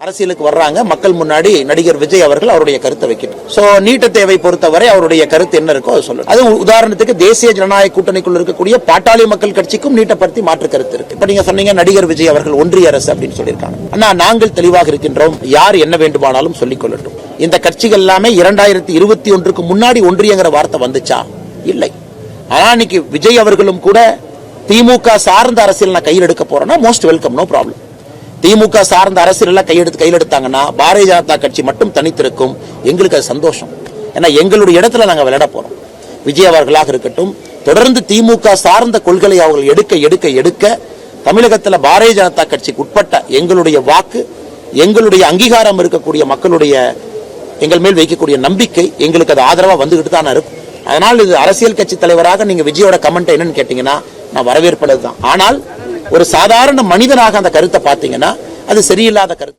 அரசியலுக்கு வர்றாங்க, மக்கள் முன்னாடி நடிகர் விஜய் அவர்கள் அவருடைய கருத்தை வைக்கணும். சோ நீட்ட தேவை பொறுத்தவரை அவருடைய கருத்து என்ன இருக்கோ அதை சொல்லணும். அது உதாரணத்துக்கு தேசிய ஜனநாயக கூட்டணிக்குள் இருக்கக்கூடிய பாட்டாளி மக்கள் கட்சிக்கும் நீட்ட பற்றி மாற்று கருத்து இருக்கு. இப்ப நீங்க சொன்னீங்க நடிகர் விஜய் அவர்கள் ஒன்றிய அரசு அப்படின்னு சொல்லியிருக்காங்க. ஆனா நாங்கள் தெளிவாக இருக்கின்றோம், யார் என்ன வேண்டுமானாலும் சொல்லிக் கொள்ளட்டும். இந்த கட்சிகள் எல்லாமே 2021க்கு முன்னாடி ஒன்றியங்கிற வார்த்தை வந்துச்சா? இல்லை. ஆனா இன்னைக்கு விஜய் அவர்களும் கூட திமுக சார்ந்த அரசியல் நான் கையில் எடுக்க போறேன்னா மோஸ்ட் வெல்கம், நோ ப்ராப்ளம். திமுக சார்ந்த அரசியல் கையில் எடுத்தாங்கன்னா பாரதிய ஜனதா கட்சி மட்டும் தனித்திருக்கும். எங்களுக்கு அது சந்தோஷம். ஏன்னா எங்களுடைய இடத்துல நாங்கள் விளையாட போறோம். விஜய் அவர்களாக இருக்கட்டும், தொடர்ந்து திமுக சார்ந்த கொள்கையை அவர்கள் எடுக்க தமிழகத்தில் பாரதிய ஜனதா கட்சிக்கு உட்பட்ட எங்களுடைய வாக்கு, எங்களுடைய அங்கீகாரம் இருக்கக்கூடிய மக்களுடைய எங்கள் மேல் வைக்கக்கூடிய நம்பிக்கை எங்களுக்கு அது ஆதரவா வந்துகிட்டு தான் இருக்கும். அதனால் இது அரசியல் கட்சி தலைவராக நீங்க விஜயோட கமெண்ட் என்னன்னு கேட்டீங்கன்னா நான் வரவேற்பதுதான். ஆனால் ஒரு சாதாரண மனிதனாக அந்த கருத்தை பார்த்தீங்கன்னா அது சரியில்லாத கருத்து.